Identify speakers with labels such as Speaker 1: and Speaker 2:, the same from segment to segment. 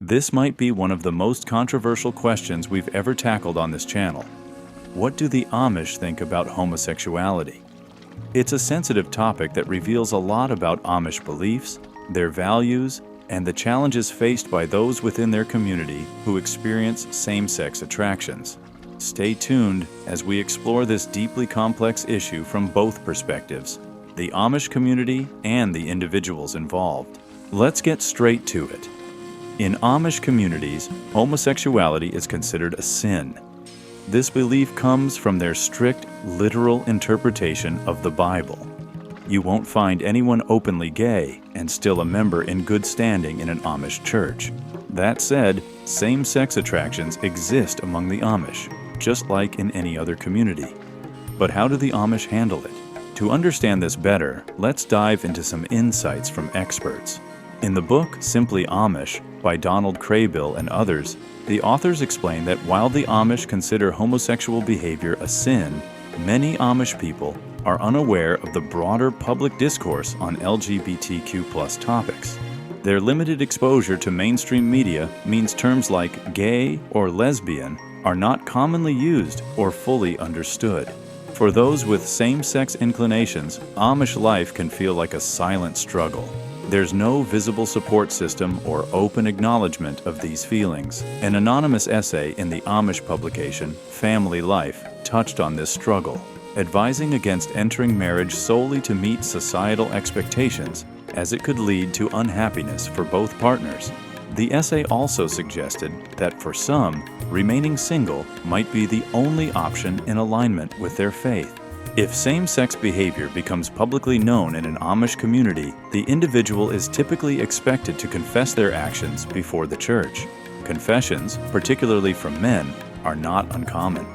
Speaker 1: This might be one of the most controversial questions we've ever tackled on this channel. What do the Amish think about homosexuality? It's a sensitive topic that reveals a lot about Amish beliefs, their values, and the challenges faced by those within their community who experience same-sex attractions. Stay tuned as we explore this deeply complex issue from both perspectives, the Amish community and the individuals involved. Let's get straight to it. In Amish communities, homosexuality is considered a sin. This belief comes from their strict, literal interpretation of the Bible. You won't find anyone openly gay and still a member in good standing in an Amish church. That said, same-sex attractions exist among the Amish, just like in any other community. But how do the Amish handle it? To understand this better, let's dive into some insights from experts. In the book Simply Amish by Donald Craybill and others, the authors explain that while the Amish consider homosexual behavior a sin, many Amish people are unaware of the broader public discourse on LGBTQ+ topics. Their limited exposure to mainstream media means terms like gay or lesbian are not commonly used or fully understood. For those with same-sex inclinations, Amish life can feel like a silent struggle. There's no visible support system or open acknowledgement of these feelings. An anonymous essay in the Amish publication, Family Life, touched on this struggle, advising against entering marriage solely to meet societal expectations, as it could lead to unhappiness for both partners. The essay also suggested that for some, remaining single might be the only option in alignment with their faith. If same-sex behavior becomes publicly known in an Amish community, the individual is typically expected to confess their actions before the church. Confessions, particularly from men, are not uncommon.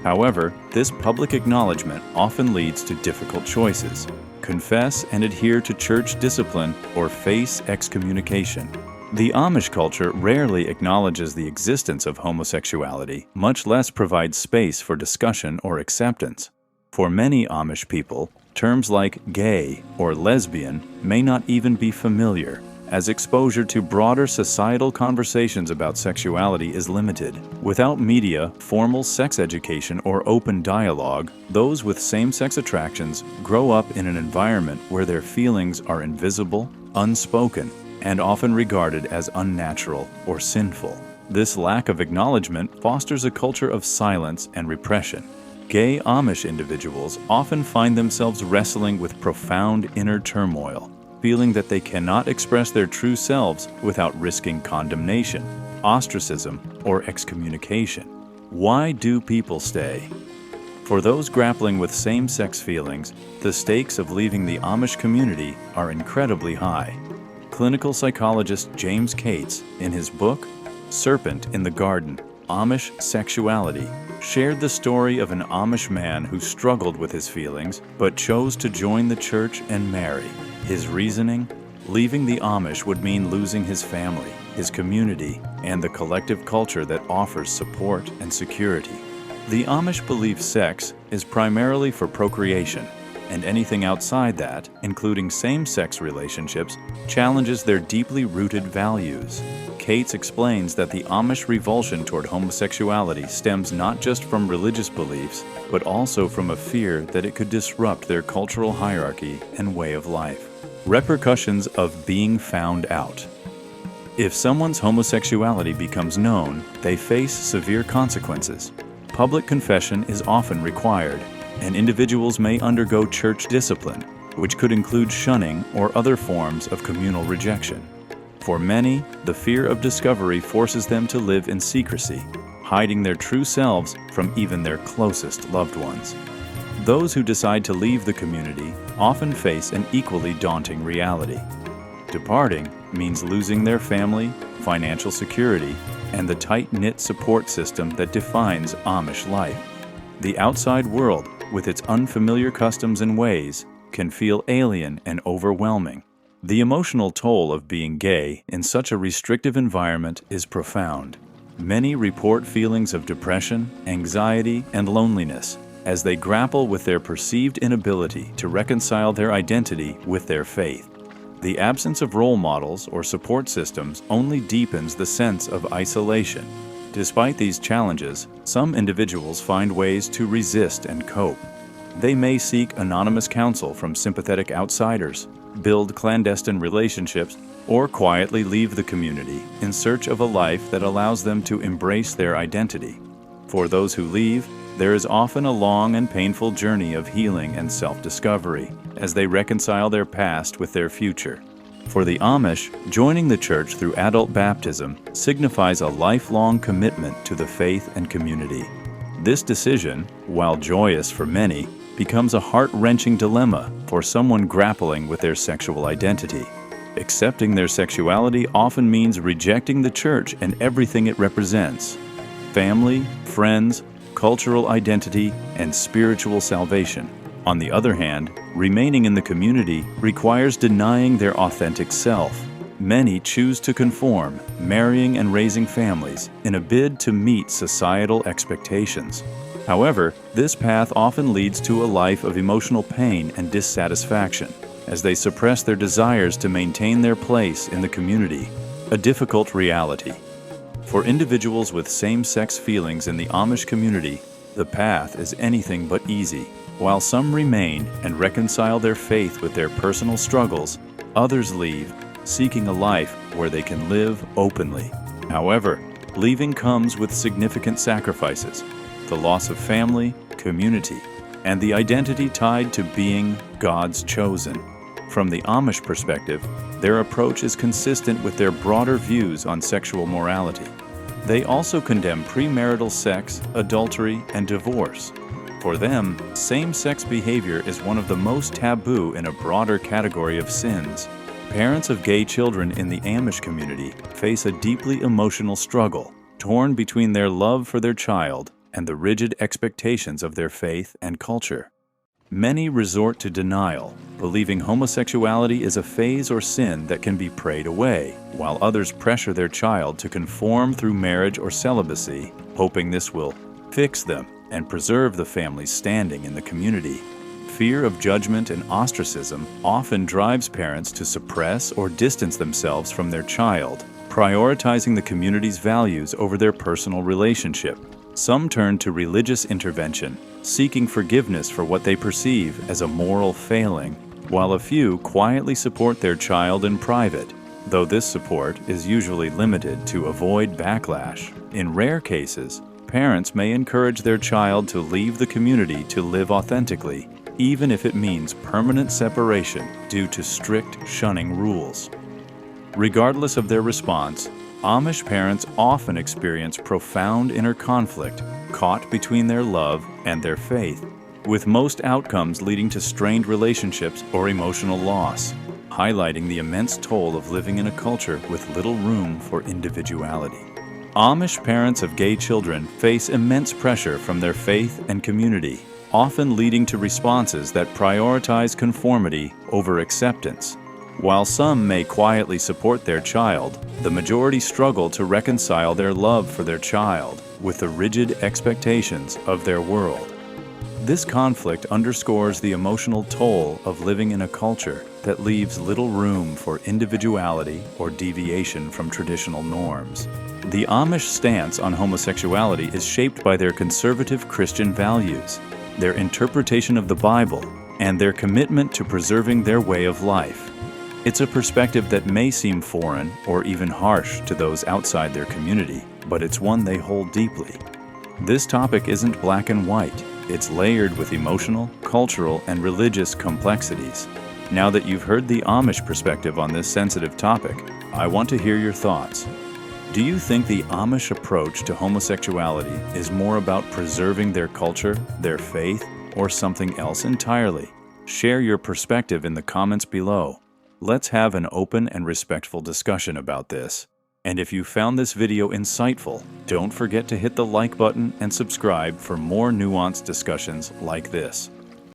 Speaker 1: However, this public acknowledgement often leads to difficult choices: confess and adhere to church discipline or face excommunication. The Amish culture rarely acknowledges the existence of homosexuality, much less provides space for discussion or acceptance. For many Amish people, terms like gay or lesbian may not even be familiar, as exposure to broader societal conversations about sexuality is limited. Without media, formal sex education, or open dialogue, those with same-sex attractions grow up in an environment where their feelings are invisible, unspoken, and often regarded as unnatural or sinful. This lack of acknowledgement fosters a culture of silence and repression. Gay Amish individuals often find themselves wrestling with profound inner turmoil, feeling that they cannot express their true selves without risking condemnation, ostracism, or excommunication. Why do people stay? For those grappling with same-sex feelings, the stakes of leaving the Amish community are incredibly high. Clinical psychologist James Cates, in his book, Serpent in the Garden, Amish Sexuality, shared the story of an Amish man who struggled with his feelings but chose to join the church and marry. His reasoning? Leaving the Amish would mean losing his family, his community, and the collective culture that offers support and security. The Amish believe sex is primarily for procreation, and anything outside that, including same-sex relationships, challenges their deeply rooted values. Cates explains that the Amish revulsion toward homosexuality stems not just from religious beliefs, but also from a fear that it could disrupt their cultural hierarchy and way of life. Repercussions of being found out. If someone's homosexuality becomes known, they face severe consequences. Public confession is often required, and individuals may undergo church discipline, which could include shunning or other forms of communal rejection. For many, the fear of discovery forces them to live in secrecy, hiding their true selves from even their closest loved ones. Those who decide to leave the community often face an equally daunting reality. Departing means losing their family, financial security, and the tight-knit support system that defines Amish life. The outside world, with its unfamiliar customs and ways, can feel alien and overwhelming. The emotional toll of being gay in such a restrictive environment is profound. Many report feelings of depression, anxiety, and loneliness as they grapple with their perceived inability to reconcile their identity with their faith. The absence of role models or support systems only deepens the sense of isolation. Despite these challenges, some individuals find ways to resist and cope. They may seek anonymous counsel from sympathetic outsiders, build clandestine relationships, or quietly leave the community in search of a life that allows them to embrace their identity. For those who leave, there is often a long and painful journey of healing and self-discovery as they reconcile their past with their future. For the Amish, joining the church through adult baptism signifies a lifelong commitment to the faith and community. This decision, while joyous for many, becomes a heart-wrenching dilemma for someone grappling with their sexual identity. Accepting their sexuality often means rejecting the church and everything it represents: family, friends, cultural identity, and spiritual salvation. On the other hand, remaining in the community requires denying their authentic self. Many choose to conform, marrying and raising families in a bid to meet societal expectations. However, this path often leads to a life of emotional pain and dissatisfaction, as they suppress their desires to maintain their place in the community, a difficult reality. For individuals with same-sex feelings in the Amish community, the path is anything but easy. While some remain and reconcile their faith with their personal struggles, others leave, seeking a life where they can live openly. However, leaving comes with significant sacrifices: the loss of family, community, and the identity tied to being God's chosen. From the Amish perspective, their approach is consistent with their broader views on sexual morality. They also condemn premarital sex, adultery, and divorce. For them, same-sex behavior is one of the most taboo in a broader category of sins. Parents of gay children in the Amish community face a deeply emotional struggle, torn between their love for their child and the rigid expectations of their faith and culture. Many resort to denial, believing homosexuality is a phase or sin that can be prayed away, while others pressure their child to conform through marriage or celibacy, hoping this will fix them and preserve the family's standing in the community. Fear of judgment and ostracism often drives parents to suppress or distance themselves from their child, prioritizing the community's values over their personal relationship. Some turn to religious intervention, seeking forgiveness for what they perceive as a moral failing, while a few quietly support their child in private, though this support is usually limited to avoid backlash. In rare cases, parents may encourage their child to leave the community to live authentically, even if it means permanent separation due to strict shunning rules. Regardless of their response, Amish parents often experience profound inner conflict, caught between their love and their faith, with most outcomes leading to strained relationships or emotional loss, highlighting the immense toll of living in a culture with little room for individuality. Amish parents of gay children face immense pressure from their faith and community, often leading to responses that prioritize conformity over acceptance. While some may quietly support their child, the majority struggle to reconcile their love for their child with the rigid expectations of their world. This conflict underscores the emotional toll of living in a culture that leaves little room for individuality or deviation from traditional norms. The Amish stance on homosexuality is shaped by their conservative Christian values, their interpretation of the Bible, and their commitment to preserving their way of life. It's a perspective that may seem foreign or even harsh to those outside their community, but it's one they hold deeply. This topic isn't black and white. It's layered with emotional, cultural, and religious complexities. Now that you've heard the Amish perspective on this sensitive topic, I want to hear your thoughts. Do you think the Amish approach to homosexuality is more about preserving their culture, their faith, or something else entirely? Share your perspective in the comments below. Let's have an open and respectful discussion about this. And if you found this video insightful, don't forget to hit the like button and subscribe for more nuanced discussions like this.